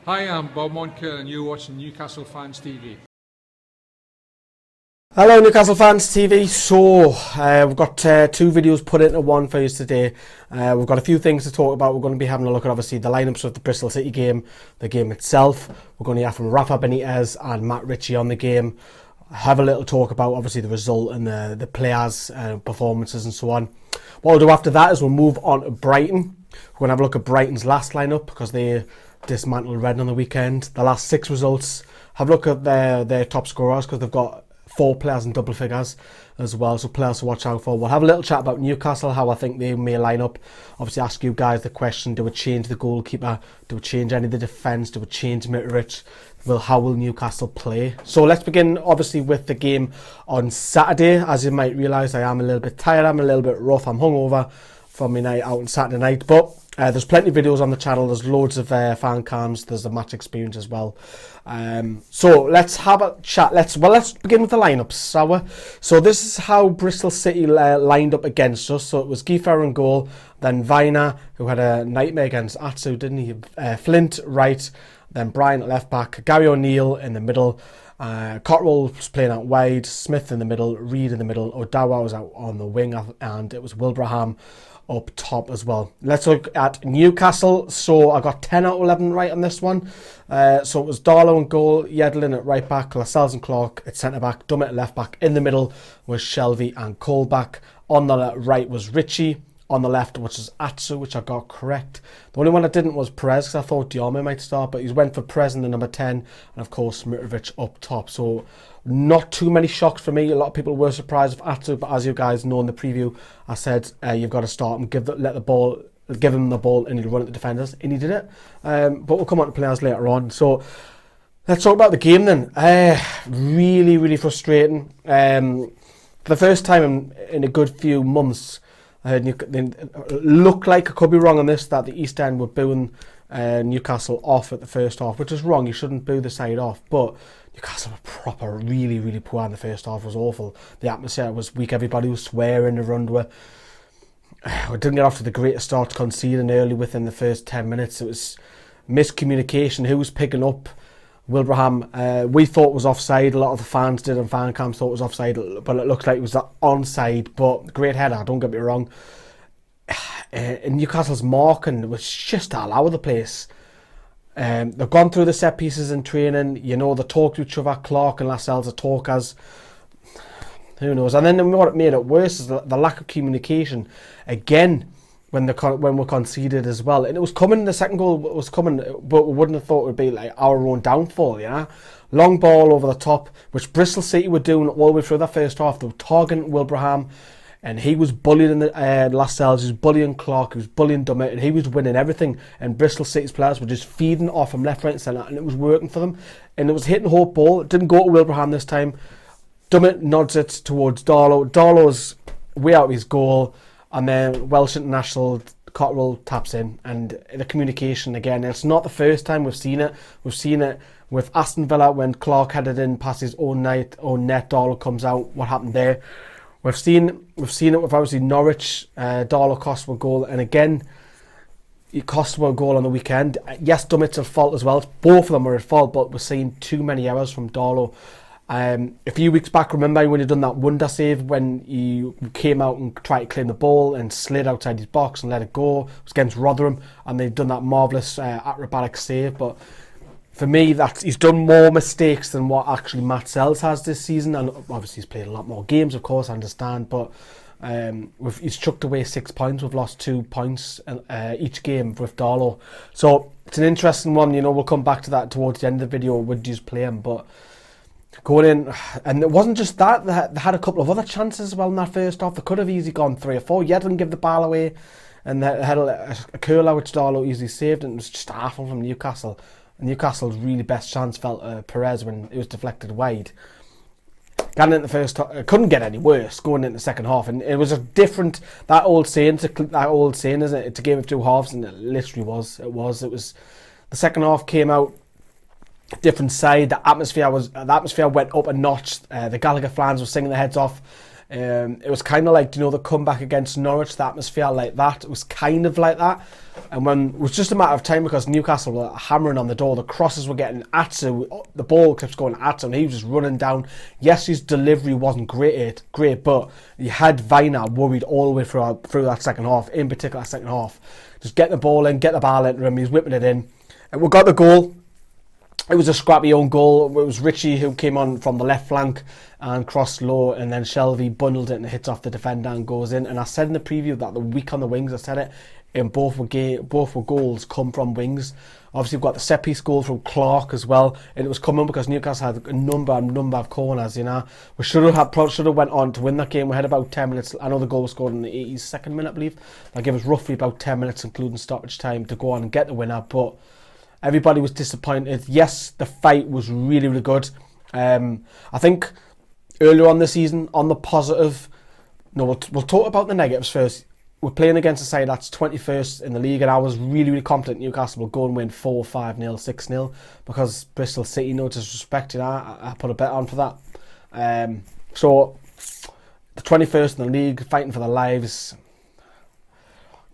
Hi, I'm Bob Moncur and you're watching Newcastle Fans TV. Hello Newcastle Fans TV. So we've got two videos put into one for you today. We've got a few things to talk about. We're going to be having a look at obviously the lineups of the Bristol City game, the game itself. We're going to hear from Rafa Benitez and Matt Ritchie on the game. Have a little talk about obviously the result and the players' performances and so on. What we'll do after that is we'll move on to Brighton. We're going to have a look at Brighton's last lineup because they dismantled Reading on the weekend. The last 6 results. Have a look at their top scorers because they've got 4 players in double figures as well, so players to watch out for. We'll have a little chat about Newcastle, how I think they may line up. Obviously ask you guys the question, do we change the goalkeeper? Do we change any of the defence? Do we change Mitrovic? How will Newcastle play? So let's begin obviously with the game on Saturday. As you might realise, I am a little bit tired, I'm a little bit rough, I'm hungover from my night out on Saturday night, but there's plenty of videos on the channel, there's loads of fan cams, there's the match experience as well. So let's have a chat. Let's begin with the lineups. So this is how Bristol City lined up against us. So it was Guy Farrer in goal, then Viner, who had a nightmare against Atsu, didn't he? Flint right, then Brian at left back, Gary O'Neill in the middle, Cotterill was playing out wide, Smith in the middle, Reid in the middle, Odawa was out on the wing, and it was Wilbraham up top as well. Let's look at Newcastle. So I got 10 out of 11 right on this one. So it was Darlow in goal, Yedlin at right back, Lascelles and Clark at centre back, Dummett at left back. In the middle was Shelvey and Colback. On the right was Ritchie. On the left, which is Atsu, which I got correct. The only one I didn't was Perez, because I thought Diame might start, but he went for Perez in the number 10, and of course Mitrovic up top. So not too many shocks for me. A lot of people were surprised with Atsu, but as you guys know in the preview, I said you've got to start and give him the ball, and he'll run at the defenders, and he did it. But we'll come on to players later on. So let's talk about the game then. Really, really frustrating. For the first time in a good few months, I heard look like, I could be wrong on this, that the East End were booing Newcastle off at the first half, which is wrong. You shouldn't boo the side off, but Newcastle were really, really poor in the first half. It was awful. The atmosphere was weak. Everybody was swearing around. We didn't get off to the greatest start, conceding early within the first 10 minutes. It was miscommunication. Who was picking up Wilbraham? We thought was offside. A lot of the fans did, and fan cams thought it was offside, but it looks like it was onside. But great header, don't get me wrong. Newcastle's marking was just all over the place. They've gone through the set pieces in training. You know, they talk to each other. Clark and Lascelles are talkers. Who knows? And then what made it worse is the lack of communication. Again, when we conceded as well, and it was coming. The second goal was coming, but we wouldn't have thought it would be like our own downfall. Yeah, long ball over the top, which Bristol City were doing all the way through that first half. They were targeting Wilbraham, and he was bullying the Lascelles, he was bullying Clark, he was bullying Dummett, and he was winning everything. And Bristol City's players were just feeding off from left, right, and centre, and it was working for them. And it was hitting Hope ball. It didn't go to Wilbraham this time. Dummett nods it towards Darlow. Darlow's way out of his goal. And then Welsh International Cotterill taps in, and the communication again. It's not the first time we've seen it. We've seen it with Aston Villa when Clark headed in past his own net. Darlow comes out. What happened there? We've seen it with obviously Norwich. Darlow cost a goal, and again, he cost a goal on the weekend. Yes, Dummett's at fault as well. Both of them are at fault, but we're seeing too many errors from Darlow. A few weeks back, remember when he done that wonder save when he came out and tried to claim the ball and slid outside his box and let it go? It was against Rotherham, and they've done that marvellous acrobatic save. But for me, he's done more mistakes than what actually Matt Sells has this season, and obviously he's played a lot more games, of course, I understand, but he's chucked away 6 points. We've lost 2 points each game with Darlow. So it's an interesting one. You know, we'll come back to that towards the end of the video. Would you play him? But going in, and it wasn't just that, they had a couple of other chances as well in that first half. They could have easily gone 3 or 4. Yedlin give the ball away, and they had a curler which Darlow easily saved, and it was just awful from Newcastle. And Newcastle's really best chance felt Perez when it was deflected wide. Getting into the first half, it couldn't get any worse going into the second half, and it was a different, that old saying, isn't it? It's a game of two halves, and it literally was. It was the second half came out different side. The atmosphere went up a notch. The Gallagher fans were singing their heads off. It was kind of like, the comeback against Norwich, the atmosphere like that. It was kind of like that. And when it was just a matter of time because Newcastle were hammering on the door, the crosses were getting at him, the ball kept going at him, he was just running down. Yes, his delivery wasn't great, but he had Viner worried all the way through that second half, in particular that second half. Just get the ball in, get the ball into him, he was whipping it in. And we got the goal. It was a scrappy own goal. It was Richie who came on from the left flank and crossed low, and then Shelvey bundled it and hits off the defender and goes in. And I said in the preview that the weak on the wings, I said it, and both were goals come from wings. Obviously, we've got the set piece goal from Clark as well, and it was coming because Newcastle had a number of corners. We should have went on to win that game. We had about 10 minutes. I know the goal was scored in the 82nd minute, I believe. That gave us roughly about 10 minutes, including stoppage time, to go on and get the winner. But everybody was disappointed. Yes, the fight was really, really good. I think earlier on this season, on the positive, we'll talk about the negatives first. We're playing against a side that's 21st in the league, and I was really, really confident Newcastle will go and win 4-5-0, 6-0, because Bristol City, no disrespect, I put a bet on for that. So, the 21st in the league, fighting for their lives.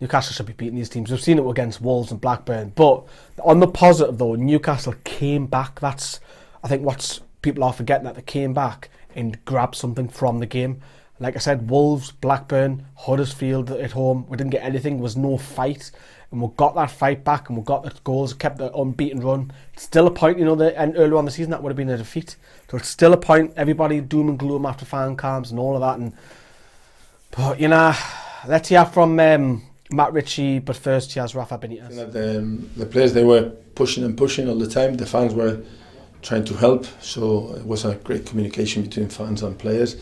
Newcastle should be beating these teams. We've seen it against Wolves and Blackburn. But on the positive, though, Newcastle came back. That's, I think, what people are forgetting, that they came back and grabbed something from the game. Like I said, Wolves, Blackburn, Huddersfield at home, we didn't get anything. There was no fight. And we got that fight back and we got the goals, kept the unbeaten run. It's still a point, and earlier on the season that would have been a defeat. So it's still a point. Everybody doom and gloom after fan cams and all of that. But, let's hear from Matt Ritchie, but first he has Rafa Benitez. The players, they were pushing all the time. The fans were trying to help, so it was a great communication between fans and players.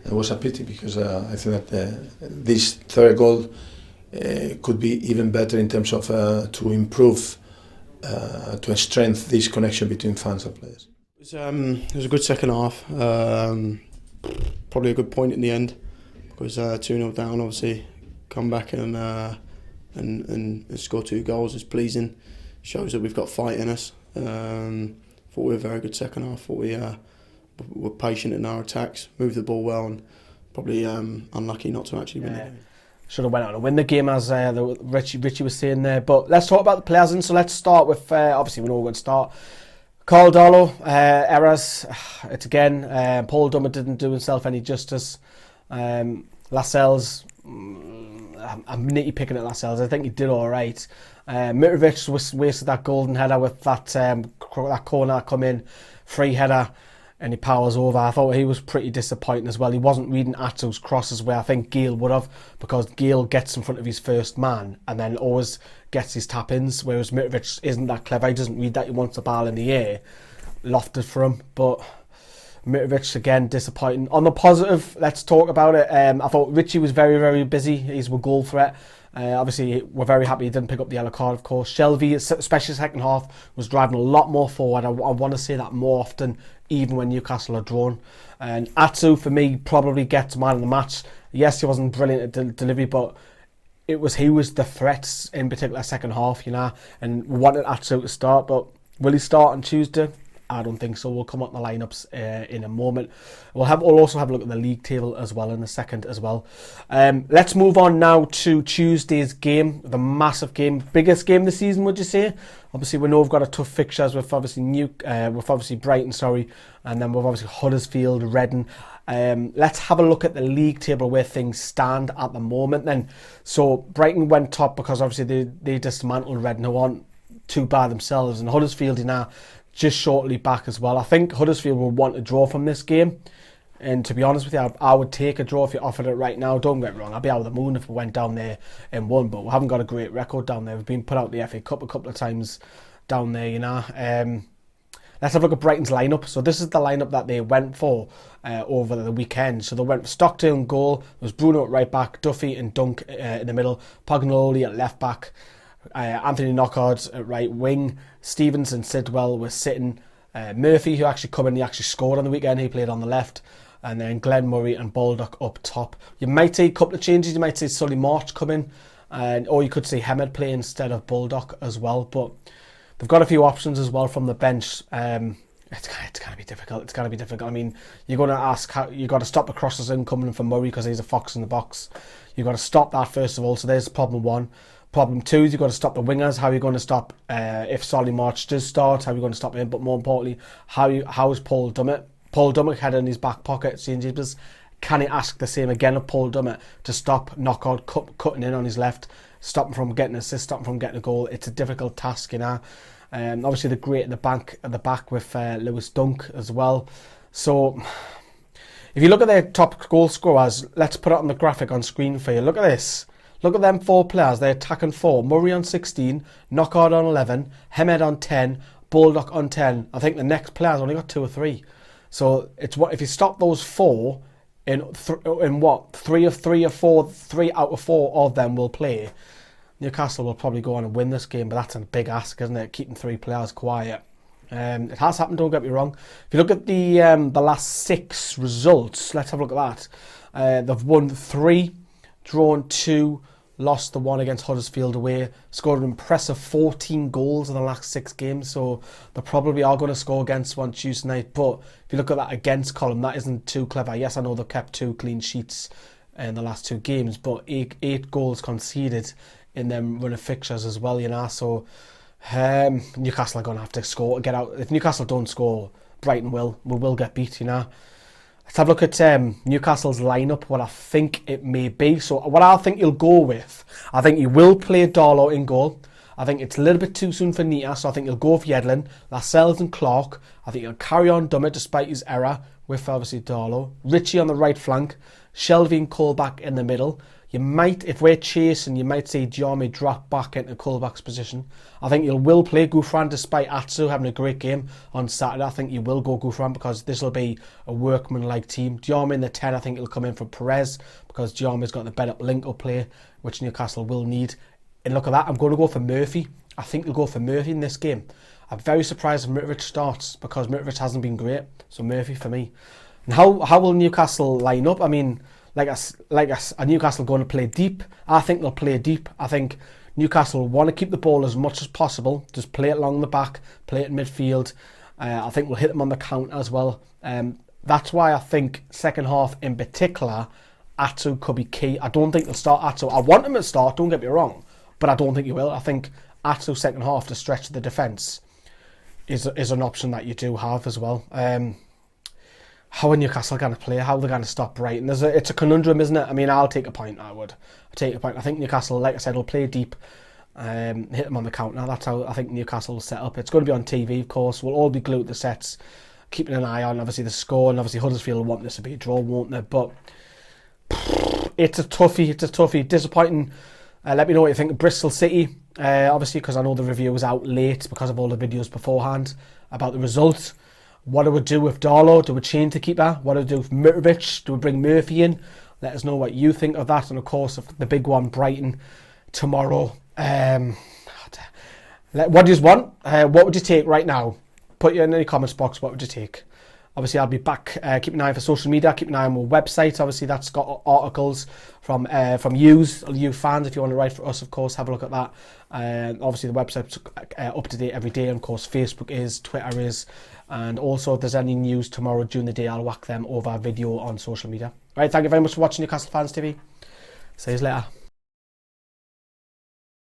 It was a pity because I think that this third goal could be even better in terms of to improve, to strengthen this connection between fans and players. It was a good second half. Probably a good point in the end because 2-0 down, obviously. Come back and score 2 goals is pleasing. Shows that we've got fight in us. Thought we were a very good second half. Thought we were patient in our attacks, moved the ball well, and probably unlucky not to actually win the game. Should have went out and win the game, as Richie was saying there. But let's talk about the players, and so let's start with obviously we know we're going to start. Carl Darlow, errors. It's again. Paul Dummer didn't do himself any justice. Lascelles. I'm nitty picking at Lascelles. I think he did all right. Mitrovic wasted that golden header with that corner come in, free header, and he powers over. I thought he was pretty disappointing as well. He wasn't reading Atsu's crosses where I think Gale would have, because Gale gets in front of his first man and then always gets his tap-ins, whereas Mitrovic isn't that clever. He doesn't read that. He wants the ball in the air, lofted for him, but Mitrovic again disappointing. On the positive, let's talk about it. I thought Richie was very, very busy. He's a goal threat. Obviously, we're very happy he didn't pick up the yellow card, of course. Shelvey, especially second half, was driving a lot more forward. I want to say that more often, even when Newcastle are drawn. And Atsu, for me, probably gets man of the match. Yes, he wasn't brilliant at delivery, but he was the threats in particular second half, and we wanted Atsu to start, but will he start on Tuesday? I don't think so. We'll come up the lineups in a moment. We'll also have a look at the league table as well in a second as well. Let's move on now to Tuesday's game, the massive game, biggest game this season, would you say? Obviously, we know we've got a tough fixtures with obviously Brighton, and then we've obviously Huddersfield, Reading. Let's have a look at the league table where things stand at the moment. Then, so Brighton went top because obviously they dismantled Reading, who aren't too bad themselves, and Huddersfield just shortly back as well. I think Huddersfield will want a draw from this game, and to be honest with you, I would take a draw if you offered it right now. Don't get me wrong, I'd be out of the moon if we went down there and won, but we haven't got a great record down there. We've been put out the FA Cup a couple of times down there, Let's have a look at Brighton's lineup. So this is the lineup that they went for over the weekend. So they went for Stockdale in goal. There was Bruno at right back, Duffy and Dunk in the middle, Pognoli at left back, Anthony Knockaert at right wing, Stevens and Sidwell were sitting, Murphy, who actually come in, he actually scored on the weekend, he played on the left, and then Glenn Murray and Baldock up top. You might see a couple of changes. You might see Sully March come in, or you could see Hemed play instead of Baldock as well, but they've got a few options as well from the bench. It's going to be difficult. It's going to be difficult. I mean, you're going to ask how you got to stop the crosses in coming from Murray because he's a fox in the box. You've got to stop that first of all. So there's problem one. Problem two is you've got to stop the wingers. How are you going to stop if Solly March does start? How are you going to stop him? But more importantly, how is Paul Dummett? Paul Dummett had in his back pocket, St James's. Can he ask the same again of Paul Dummett to stop Knockout cutting in on his left, stop him from getting an assist, stop him from getting a goal? It's a difficult task, you know. Obviously, they're great at the back with Lewis Dunk as well. So, if you look at their top goal scorers, let's put it on the graphic on screen for you. Look at this. Look at them 4 players. They're attacking 4. Murray on 16, Knockout on 11, Hemed on 10, Baldock on 10. I think the next player's only got 2 or 3. So it's what if you stop those 4 in what 3 out of 4 of them will play. Newcastle will probably go on and win this game, but that's a big ask, isn't it? Keeping 3 players quiet. It has happened, don't get me wrong. If you look at the last 6 results, let's have a look at that. They've won 3, drawn 2, lost the 1 against Huddersfield away, scored an impressive 14 goals in the last 6 games, so they probably are going to score against one Tuesday night. But if you look at that against column, that isn't too clever. Yes, I know they've kept 2 clean sheets in the last 2 games, but 8 goals conceded in them run of fixtures as well, you know. So Newcastle are going to have to score to get out. If Newcastle don't score, Brighton will. We will get beat, you know. Let's have a look at Newcastle's lineup, what I think it may be. So what I think you'll go with, I think you will play Darlow in goal. I think it's a little bit too soon for Nita, so I think you'll go with Yedlin, Lascelles and Clark. I think you'll carry on Dummett despite his error with obviously Darlow. Richie on the right flank, Shelvey and Colback in the middle. You might, if we're chasing, you might see Diarmi drop back into Colback's position. I think you will play Gouffran despite Atsu having a great game on Saturday. I think you will go Gouffran because this will be a workman-like team. Diarmi in the 10, I think he'll come in for Perez because Diarmi's got the better link-up play, which Newcastle will need. And look at that, I'm going to go for Murphy. I think you'll go for Murphy in this game. I'm very surprised if Mitrovic starts because Mitrovic hasn't been great. So Murphy for me. And how will Newcastle line up? I mean, like a Newcastle going to play deep. I think they'll play deep. I think Newcastle want to keep the ball as much as possible. Just play it along the back, play it in midfield. I think we'll hit them on the counter as well. That's why I think second half in particular, Atsu could be key. I don't think they'll start Atsu. I want him to start, don't get me wrong, but I don't think he will. I think Atsu second half to stretch the defence is an option that you do have as well. How are Newcastle going to play? How are they going to stop Brighton? It's a conundrum, isn't it? I mean, I'll take a point. I'll take a point. I think Newcastle, like I said, will play deep, hit them on the counter. That's how I think Newcastle will set up. It's going to be on TV, of course. We'll all be glued to the sets, keeping an eye on, obviously, the score. And obviously, Huddersfield will want this to be a draw, won't they? But it's a toughie. It's a toughie. Disappointing. Let me know what you think of Bristol City. Obviously, because I know the review was out late because of all the videos beforehand about the results. What do we do with Darlow? Do we change the keeper? What do we do with Mitrovic? Do we bring Murphy in? Let us know what you think of that. And of course, the big one, Brighton, tomorrow. What do you want? What would you take right now? Put it in the comments box. What would you take? Obviously, I'll be back. Keep an eye for social media. Keep an eye on my website. Obviously, that's got articles from you fans. If you want to write for us, of course, have a look at that. Obviously, the website's up to date every day. And of course, Facebook is, Twitter is. And also, if there's any news tomorrow during the day, I'll whack them over video on social media. Right, thank you very much for watching Newcastle Fans TV. See you later.